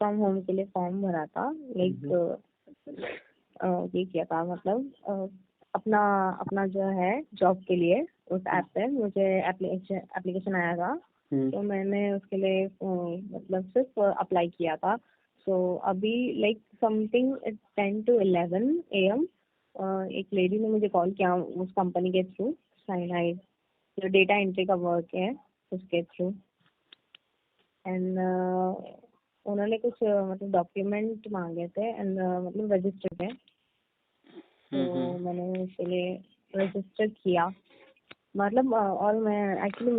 From home के लिए form भरा था, लाइक ये किया था, मतलब अपना अपना जो है जॉब के लिए उस ऐप पे मुझे एप्लीकेशन आया था, तो मैंने उसके लिए मतलब सिर्फ अप्लाई किया था। सो अभी लाइक समथिंग 10 to 11 AM एक लेडी ने मुझे कॉल किया उस कंपनी के थ्रू, साइनाइड जो डेटा एंट्री का वर्क है उसके थ्रू, एंड उन्होंने कुछ मतलब डॉक्यूमेंट मांगे थे एंड मतलब रजिस्टर थे, तो मैंने उसके लिए रजिस्टर किया, मतलब और मैं एक्चुअली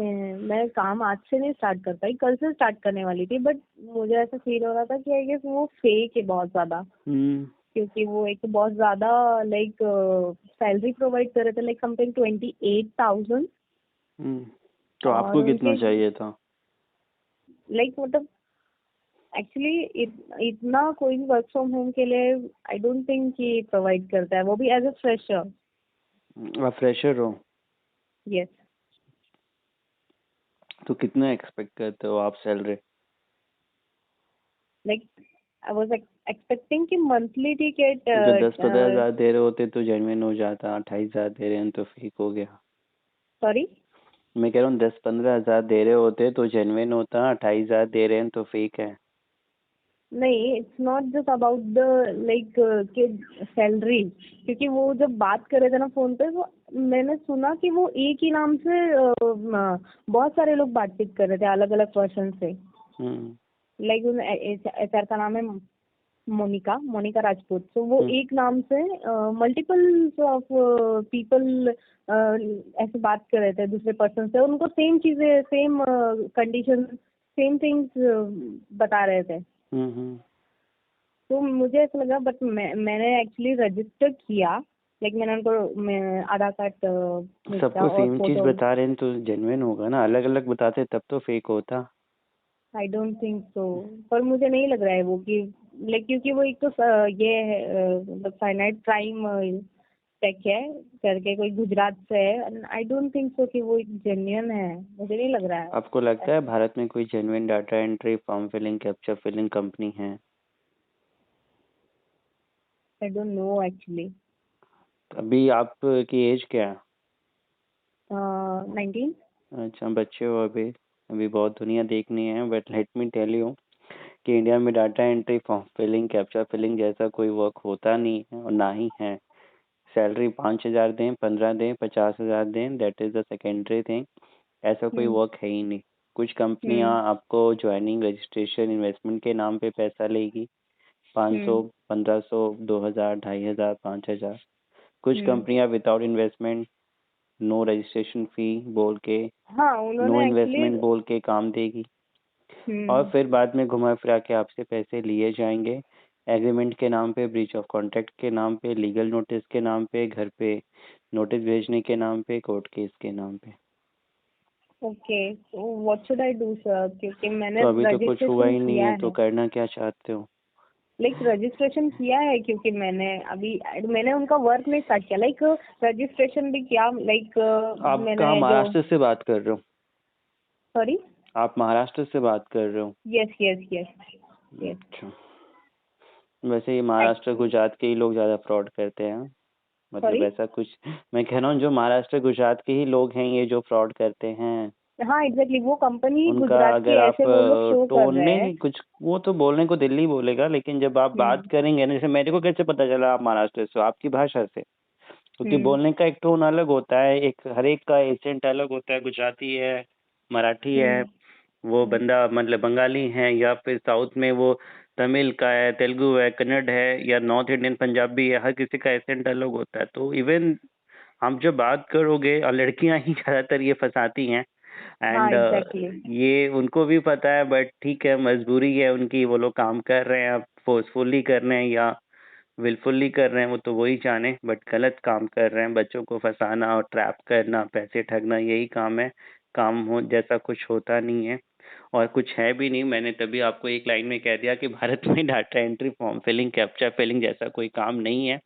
मैं काम आज से नहीं स्टार्ट कर पाई, कल से स्टार्ट करने वाली थी, बट मुझे ऐसा फील हो रहा था कि आई गेस वो फेक है बहुत ज़्यादा, क्योंकि वो एक तो बहुत ज़्यादा लाइक सैलरी प्रोवाइड कर रहे थे, लाइक समथिंग 28,000। तो आपको कितना चाहिए था? लाइक मतलब एक्चुअली इतना कोई भी वर्क फ्रॉम होम के लिए आई डोंट थिंक कि प्रोवाइड करता है, वो भी एज अ फ्रेशर। आप फ्रेशर हो? यस। तो कितना एक्सपेक्ट करते हो आप salary? Like I was expecting कि मंथली टिकट 10-15 हज़ार दे रहे होते तो जेन्युइन हो जाता, 28,000 दे रहे हैं तो फेक हो गया। सॉरी, मैं कह रहा हूँ 10-15 हज़ार दे रहे होते तो जेन्युइन होता, 28,000 दे रहे हैं तो फेक है। नहीं, it's not just about the like के सैलरी, क्योंकि वो जब बात कर रहे थे ना फोन पे, वो मैंने सुना कि वो एक ही नाम से बहुत सारे लोग बातचीत कर रहे थे अलग अलग पर्सन से, लाइक एचआर का नाम है मोनिका राजपूत, तो वो एक नाम से मल्टीपल ऑफ पीपल ऐसे बात कर रहे थे दूसरे पर्सन से, उनको सेम चीजें, सेम कंडीशन, सेम थिंग्स बता रहे थे। तो मुझे ऐसा लगा, बट मैंने एक्चुअली रजिस्टर किया, लाइक मैंने उनको आधार कार्ड सबको सेम चीज बता रहे हैं तो जेन्युइन होगा ना, अलग अलग बताते तब तो फेक होता। आई डोंट थिंक सो, पर मुझे नहीं लग रहा है वो कि लाइक, क्योंकि वो एक तो ये है मतलब साइनाइड प्राइम टेक है करके, कोई गुजरात से है, आई डोंट थिंक सो कि वो जेन्युइन है, मुझे नहीं लग रहा है। आपको लगता है भारत में कोई genuine data entry, form filling, captcha filling company है? I don't know actually. अभी आपकी एज क्या है? 19। अच्छा, बच्चे हो अभी, अभी बहुत दुनिया देखनी है, but let me tell you कि इंडिया में data entry, form filling, captcha filling जैसा कोई वर्क होता नहीं है और ना ही है। सैलरी 5,000 दें, 15 दें, 50,000 दें, that is the secondary thing. ऐसा कोई वर्क है ही नहीं। कुछ कंपनियां आपको ज्वाइनिंग, रजिस्ट्रेशन, इन्वेस्टमेंट के नाम पे पैसा लेगी, 500, 1500, 2,000, 2,500, 5,000। कुछ कंपनियां without investment, no registration fee बोल के, नो इन्वेस्टमेंट बोल के काम देगी, और फिर बाद में घुमा फिरा के आपसे पैसे लिए जाएंगे, एग्रीमेंट के नाम पे, ब्रीच ऑफ कॉन्ट्रैक्ट के नाम पे, लीगल नोटिस के नाम पे, घर पे नोटिस भेजने के नाम पे, कोर्ट केस के नाम पे। ओके, तो what should I do sir, क्योंकि मैंने तो अभी तो कुछ हुआ ही नहीं है, तो करना क्या चाहते हो? लाइक रजिस्ट्रेशन किया है, क्योंकि मैंने उनका वर्क नहीं स्टार्ट किया, लाइक रजिस्ट्रेशन भी किया, लाइक आप कहाँ महाराष्ट्र से बात कर रहे हो? सॉरी, आप महाराष्ट्र से बात कर रहे हो? Yes yes yes. अच्छा, वैसे ये महाराष्ट्र गुजरात के ही लोग ज़्यादा फ्रॉड करते हैं, मतलब ऐसा कुछ, मैं कह रहा हूँ जो महाराष्ट्र गुजरात के ही लोग हैं ये जो फ्रॉड करते हैं। हाँ एग्जैक्टली, वो कंपनी उनका गुजरात अगर के आप ऐसे वो लोग शो कर टोन रहे हैं। नहीं कुछ, वो तो बोलने को दिल्ली बोलेगा, लेकिन जब आप बात करेंगे ना, जैसे मेरे को कैसे पता चला आप महाराष्ट्र से हो? आपकी भाषा से, क्योंकि बोलने का एक टोन अलग होता है, एक हर एक का एसेंट अलग होता है, गुजराती है, मराठी है, वो बंदा मतलब बंगाली है, या फिर साउथ में वो तमिल का है, तेलुगु है, कन्नड़ है, या नॉर्थ इंडियन पंजाबी है, हर किसी का एसेंट अलग होता है। तो इवन हम जब बात करोगे, और लड़कियां ही ज़्यादातर ये फंसाती हैं, एंड ये उनको भी पता है, बट ठीक है, मजबूरी है उनकी, वो लोग काम कर रहे हैं, फोर्सफुली कर रहे हैं या विलफुली कर रहे हैं, वो तो वही जाने, बट गलत काम कर रहे हैं, बच्चों को फंसाना और ट्रैप करना, पैसे ठगना, यही काम है। काम हो जैसा कुछ होता नहीं है और कुछ है भी नहीं। मैंने तभी आपको एक लाइन में कह दिया कि भारत में data entry, form filling, captcha filling जैसा कोई काम नहीं है,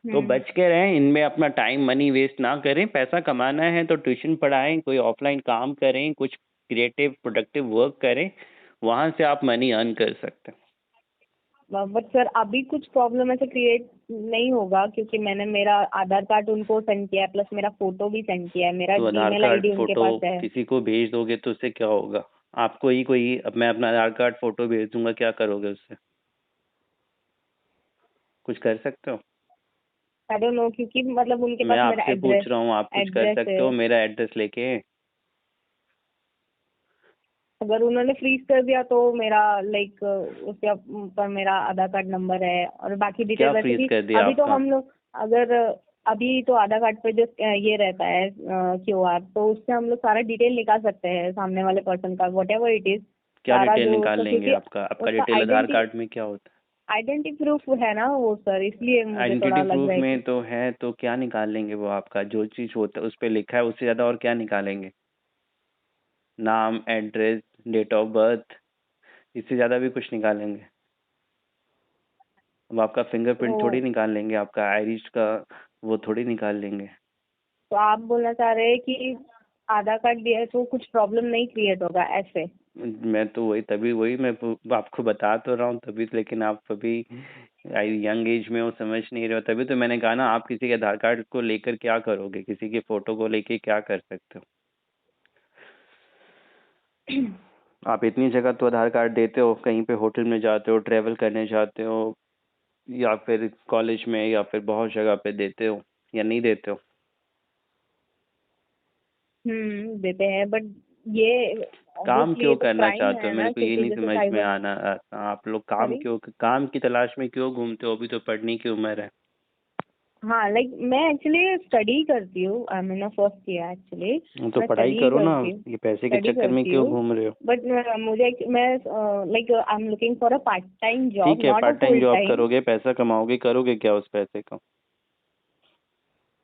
तो बच के रहें, इनमें अपना टाइम मनी वेस्ट ना करें। पैसा कमाना है तो ट्यूशन पढ़ाएं, कोई ऑफलाइन काम करें, कुछ क्रिएटिव प्रोडक्टिव वर्क करें, वहां से आप मनी अर्न कर सकते हैं। बट सर अभी कुछ प्रॉब्लम ऐसे क्रिएट नहीं होगा क्योंकि मैंने मेरा आधार कार्ड उनको सेंड किया है, प्लस मेरा फोटो भी सेंड किया है, मेरा तो आधार जीमेल कार्ड आईडी उनके फोटो पास है। किसी को भेज दोगे तो उससे क्या होगा? आपको ही कोई, अब मैं अपना आधार कार्ड फोटो भेज दूंगा, क्या करोगे उससे? कुछ कर सकते हो? आई डोंट नो क्योंकि मतलब उनके मैं पास मेरा आपसे पूछ रहा हूँ, आप कुछ कर एड्रेस सकते है। हो मेरा एड्रेस लेके? अगर उन्होंने फ्रीज कर दिया तो मेरा लाइक उसके ऊपर मेरा आधार कार्ड नंबर है और बाकी डिटेल क्या वैसे फ्रीज भी। कर दिया अभी तो आपका? हम लोग अगर अभी तो आधार कार्ड पे जो ये रहता है क्यूआर, तो उससे हम लोग सारा डिटेल निकाल सकते हैं सामने वाले पर्सन का, वट एवर इट इज। क्या सारा डिटेल जो निकाल उसका लेंगे? क्योंकि आपका उसका डिटेल आधार कार्ड में क्या होता आइडेंटिटी प्रूफ है ना वो सर, इसलिए है? मुझे आइडेंटिटी थोड़ा लग प्रूफ रहा है में कि तो है, तो क्या निकाल लेंगे? वो आपका जो चीज होता है उस पे लिखा है, उससे ज्यादा और क्या निकालेंगे? नाम, एड्रेस, डेट ऑफ बर्थ, इससे ज्यादा भी कुछ निकालेंगे? अब आपका फिंगरप्रिंट थोड़ी तो निकाल लेंगे, आपका आइरिस का वो थोड़ी निकाल लेंगे। तो आप बोलना चाह रहे हैं कि आधार कार्ड दिया है तो कुछ प्रॉब्लम नहीं क्रिएट होगा ऐसे? मैं तो वही मैं आपको बता तो रहा हूँ तभी, लेकिन आप अभी यंग एज में वो समझ नहीं रहे हो, तभी तो मैंने कहा ना, आप किसी के आधार कार्ड को लेकर क्या करोगे? किसी के फोटो को लेके क्या कर सकते हो? आप इतनी जगह तो आधार कार्ड देते हो, कहीं पे होटल में जाते हो, ट्रेवल करने जाते हो, या फिर कॉलेज में, या फिर बहुत जगह पे देते हो, या नहीं देते हो? देते हैं बट ये काम ऑब्वियसली ये क्यों तो करना क्राइम चाहते हो? है मेरे ना, को ये क्योंकि नहीं जैसे समझ में साइबर। आना आता। आप लोग सॉरी। काम की तलाश में क्यों घूमते हो? अभी तो पढ़ने की उम्र है। हाँ लाइक मैं एक्चुअली स्टडी करती हूँ, I mean first year actually. तो मैं पढ़ाई स्टडी करो ना, करती हूँ, ये पैसे के स्टडी चक्कर में करती क्यों हूँ। घूम रहे हो? बट मुझे मैं like I am looking for a part time job, ठीक है, not a part time full job time. करोगे, पैसा कमाओगे, करोगे क्या उस पैसे को?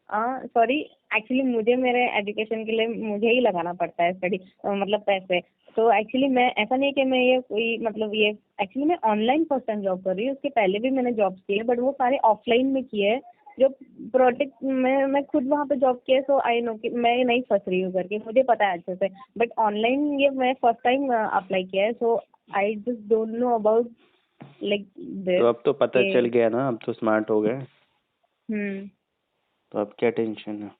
सॉरी, एक्चुअली मुझे मेरे एजुकेशन के लिए मुझे ही लगाना पड़ता है स्टडी मतलब पैसे। तो एक्चुअली मैं ऐसा नहीं कि मैं ये कोई मतलब ये एक्चुअली मैं ऑनलाइन फर्स्ट टाइम जॉब कर रही हूँ। उसके पहले भी मैंने जॉब किए बट वो सारे ऑफलाइन में किए हैं। जो प्रोजेक्ट मैं खुद वहाँ पे जॉब किया, सो आई नो कि मैं नहीं फंस रही हूँ करके मुझे पता है अच्छे से। बट ऑनलाइन ये मैं फर्स्ट टाइम अप्लाई किया है, so I just don't know about like तो दिस अब तो पता के। चल गया ना, अब तो स्मार्ट हो गए, हम्म। तो अब क्या टेंशन है?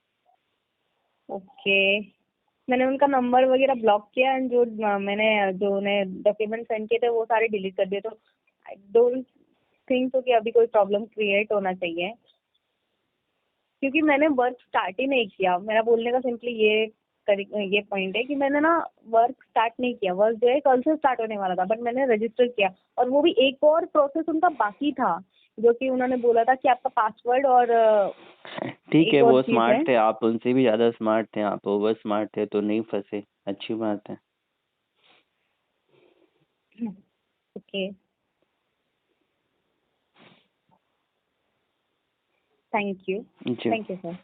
ओके। मैंने उनका नंबर वगैरह ब्लॉक किया एंड मैंने जो उन्हें डॉक्यूमेंट सेंड किए थे वो सारे डिलीट कर दिए। तो आई डोंट थिंक तो कि अभी कोई प्रॉब्लम क्रिएट होना चाहिए क्योंकि मैंने वर्क स्टार्ट ही नहीं किया। मेरा बोलने का सिंपली ये पॉइंट है कि मैंने ना वर्क स्टार्ट नहीं किया। वर्क जो है कल से स्टार्ट होने वाला था बट मैंने रजिस्टर किया और वो भी एक और प्रोसेस उनका बाकी था जो कि उन्होंने बोला था कि आपका पासवर्ड और ठीक है, एक और वो चीज है। स्मार्ट थे, आप उनसे भी ज्यादा स्मार्ट थे, आप ओवर स्मार्ट थे तो नहीं फंसे, अच्छी बात है। Okay, thank you. जी। Thank you sir.